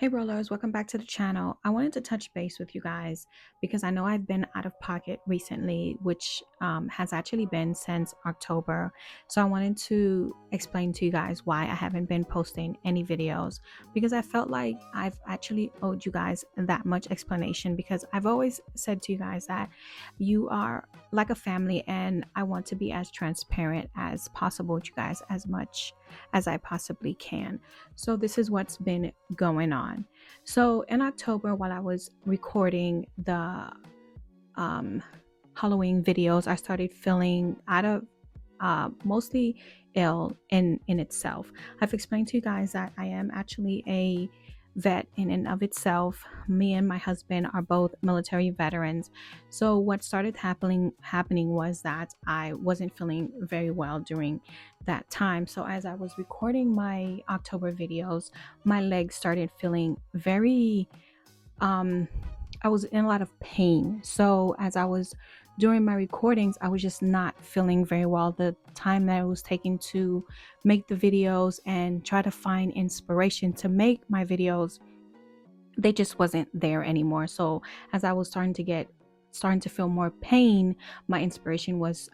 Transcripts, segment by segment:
Hey rollers, welcome back to the channel. I wanted to touch base with you guys because I know I've been out of pocket recently, which has actually been since October. So I wanted to explain to you guys why I haven't been posting any videos, because I felt like I've actually owed you guys that much explanation, because I've always said to you guys that you are like a family and I want to be as transparent as possible with you guys, as much as I possibly can. So this is what's been going on. So in October, while I was recording the um, Halloween videos, I started feeling out of mostly ill in itself. I've explained to you guys that I am actually a vet in and of itself. Me and my husband are both military veterans. So what started happening was that I wasn't feeling very well during that time. So as I was recording my October videos, my legs started feeling very um I was in a lot of pain. So as I was during my recordings, I was just not feeling very well. The time that it was taking to make the videos and try to find inspiration to make my videos, they just wasn't there anymore. So as I was starting to feel more pain, my inspiration was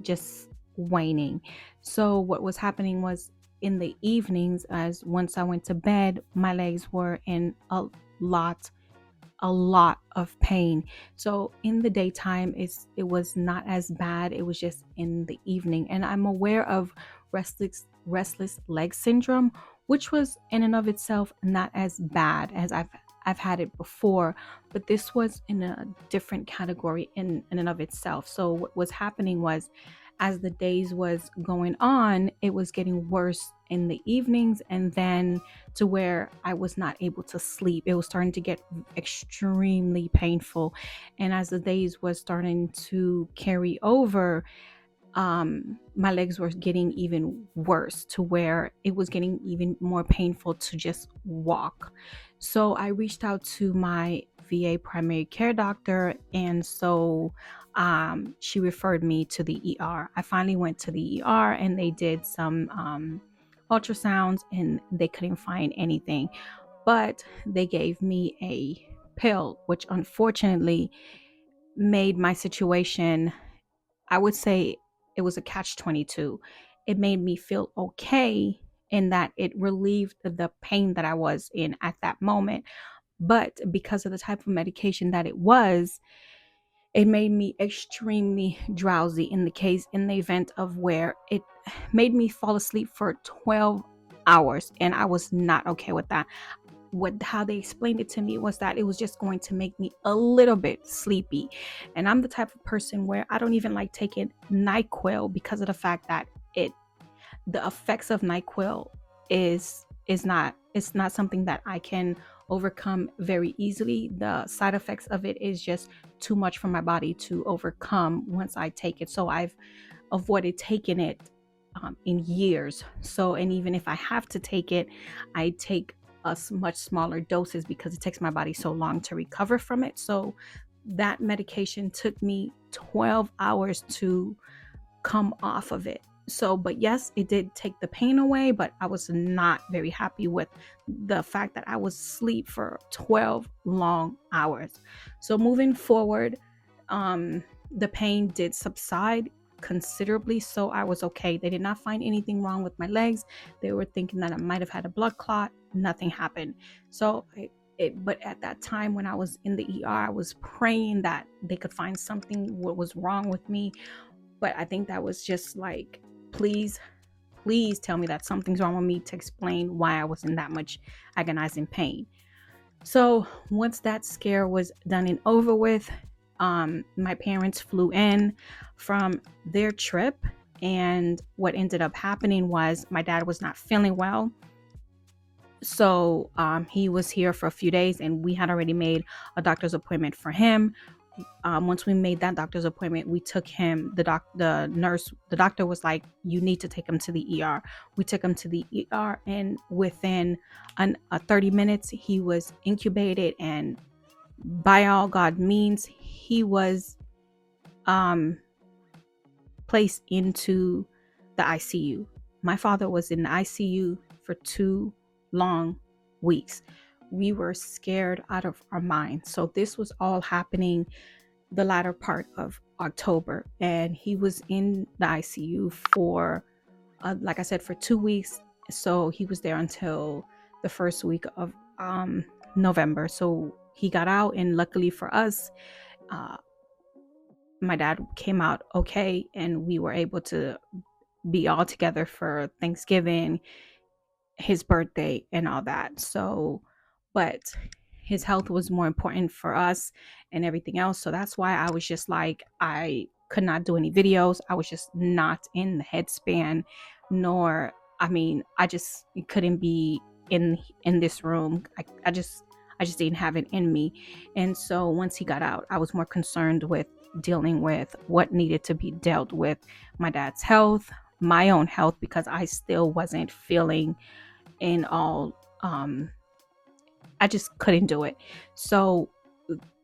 just waning. So what was happening was, in the evenings, as once I went to bed, my legs were in lot a lot of pain. So in the daytime, it was not as bad. It was just in the evening. And I'm aware of restless leg syndrome, which was in and of itself not as bad, as I've had it before, but this was in a different category in and of itself. So what was happening was, as the days was going on, it was getting worse in the evenings, and then to where I was not able to sleep. It was starting to get extremely painful. And as the days was starting to carry over, my legs were getting even worse, to where it was getting even more painful to just walk. So I reached out to my VA primary care doctor, and so she referred me to the ER. I finally went to the ER and they did some ultrasounds and they couldn't find anything, but they gave me a pill, which unfortunately made my situation, I would say it was a catch 22. It made me feel okay in that it relieved the pain that I was in at that moment. But because of the type of medication that it was, it made me extremely drowsy, in the event of where it made me fall asleep for 12 hours, and I was not okay with that. How they explained it to me was that it was just going to make me a little bit sleepy, and I'm the type of person where I don't even like taking NyQuil, because of the fact that it the effects of NyQuil is not, it's not something that I can overcome very easily. The side effects of it is just too much for my body to overcome once I take it. So I've avoided taking it in years. So, and even if I have to take it, I take much smaller doses, because it takes my body so long to recover from it. So that medication took me 12 hours to come off of it. So, but yes, it did take the pain away, but I was not very happy with the fact that I was asleep for 12 long hours. So moving forward, the pain did subside considerably, so I was okay. They did not find anything wrong with my legs. They were thinking that I might have had a blood clot. Nothing happened. So but at that time when I was in the ER, I was praying that they could find something what was wrong with me. But I think that was just like, please, please tell me that something's wrong with me, to explain why I was in that much agonizing pain. So once that scare was done and over with, my parents flew in from their trip. And what ended up happening was, my dad was not feeling well. So he was here for a few days, and we had already made a doctor's appointment for him. Once we made that doctor's appointment, we took him, the doctor was like, you need to take him to the ER. We took him to the ER, and within 30 minutes, he was incubated, and by all God means, he was placed into the ICU. My father was in the ICU for 2 long weeks. we were scared out of our minds. So this was all happening the latter part of October, and he was in the ICU for, like I said, for 2 weeks. So he was there until the first week of November. So he got out, and luckily for us, uh, my dad came out okay, and we were able to be all together for Thanksgiving, his birthday, and all that. So, but his health was more important for us and everything else. So that's why I was just like, I could not do any videos. I was just not in the headspan, nor, I mean, I just couldn't be in this room. I just didn't have it in me. And so once he got out, I was more concerned with dealing with what needed to be dealt with: my dad's health, my own health, because I still wasn't feeling in all, I just couldn't do it. So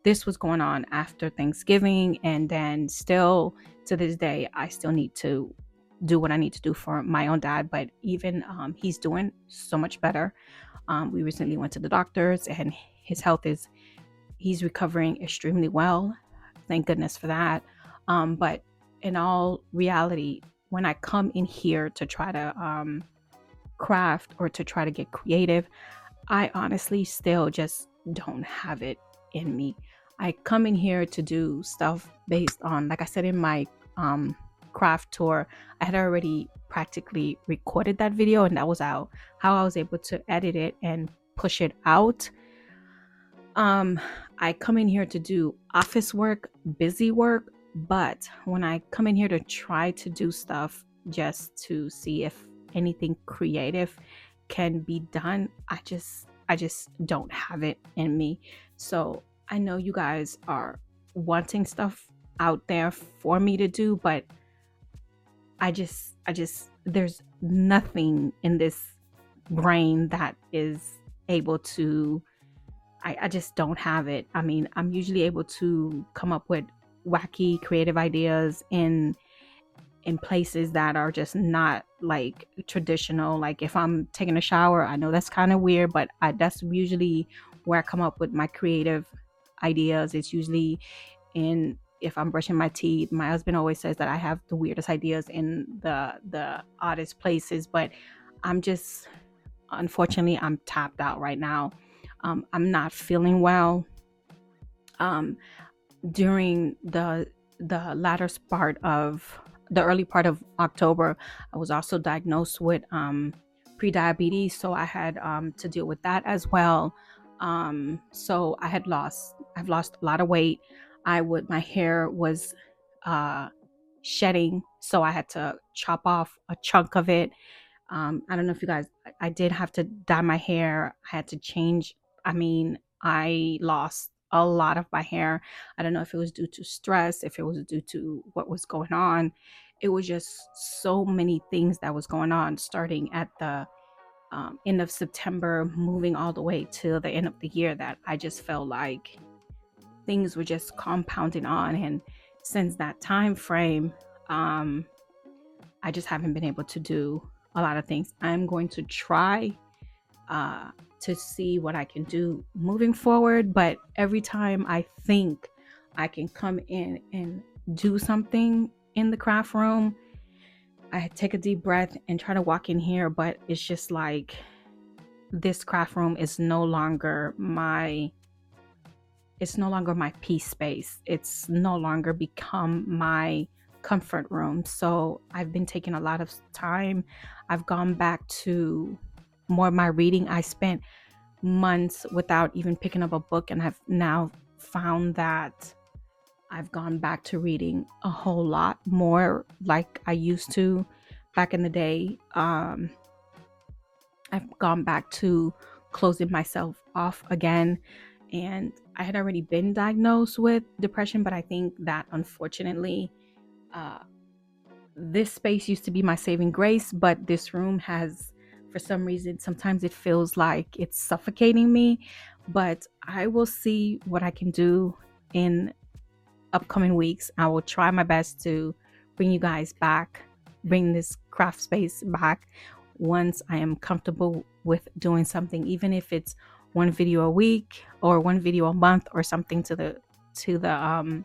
this was going on after Thanksgiving, and then still to this day I still need to do what I need to do for my own dad. But even he's doing so much better. We recently went to the doctors, and his health is, he's recovering extremely well, thank goodness for that. But in all reality, when I come in here to try to craft or to try to get creative, I honestly still just don't have it in me. I come in here to do stuff based on, like I said in my craft tour, I had already practically recorded that video, and that was how I was able to edit it and push it out. I come in here to do office work, busy work, but when I come in here to try to do stuff just to see if anything creative can be done, I just don't have it in me. So I know you guys are wanting stuff out there for me to do, but I just there's nothing in this brain that is able to, I just don't have it. I mean, I'm usually able to come up with wacky creative ideas in places that are just not like traditional. Like if I'm taking a shower, I know that's kind of weird, but that's usually where I come up with my creative ideas. It's usually in, if I'm brushing my teeth. My husband always says that I have the weirdest ideas in the oddest places, but I'm just, unfortunately, I'm tapped out right now. I'm not feeling well. Um, During the latter part of the early part of October, I was also diagnosed with pre-diabetes, so I had to deal with that as well. So I've lost a lot of weight. My hair was uh, shedding, so I had to chop off a chunk of it. I don't know if you guys, I did have to dye my hair. I had to change. I mean, I lost a lot of my hair. I don't know if it was due to stress, if it was due to what was going on. It was just so many things that was going on, starting at the end of September, moving all the way to the end of the year, that I just felt like things were just compounding on. And since that time frame, I just haven't been able to do a lot of things. I'm going to try uh, to see what I can do moving forward. But every time I think I can come in and do something in the craft room, I take a deep breath and try to walk in here. But it's just like, this craft room is no longer my, it's no longer my peace space. It's no longer become my comfort room. So I've been taking a lot of time. I've gone back to more of my reading. I spent months without even picking up a book, and I've now found that I've gone back to reading a whole lot more like I used to back in the day. I've gone back to closing myself off again. And I had already been diagnosed with depression, but I think that unfortunately, uh, this space used to be my saving grace, but this room has, for some reason, sometimes it feels like it's suffocating me. But I will see what I can do in upcoming weeks. I will try my best to bring you guys back, bring this craft space back once I am comfortable with doing something, even if it's one video a week or one video a month or something to the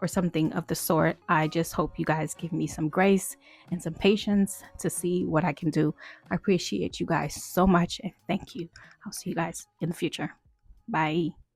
or something of the sort. I just hope you guys give me some grace and some patience to see what I can do. I appreciate you guys so much and thank you. I'll see you guys in the future. Bye.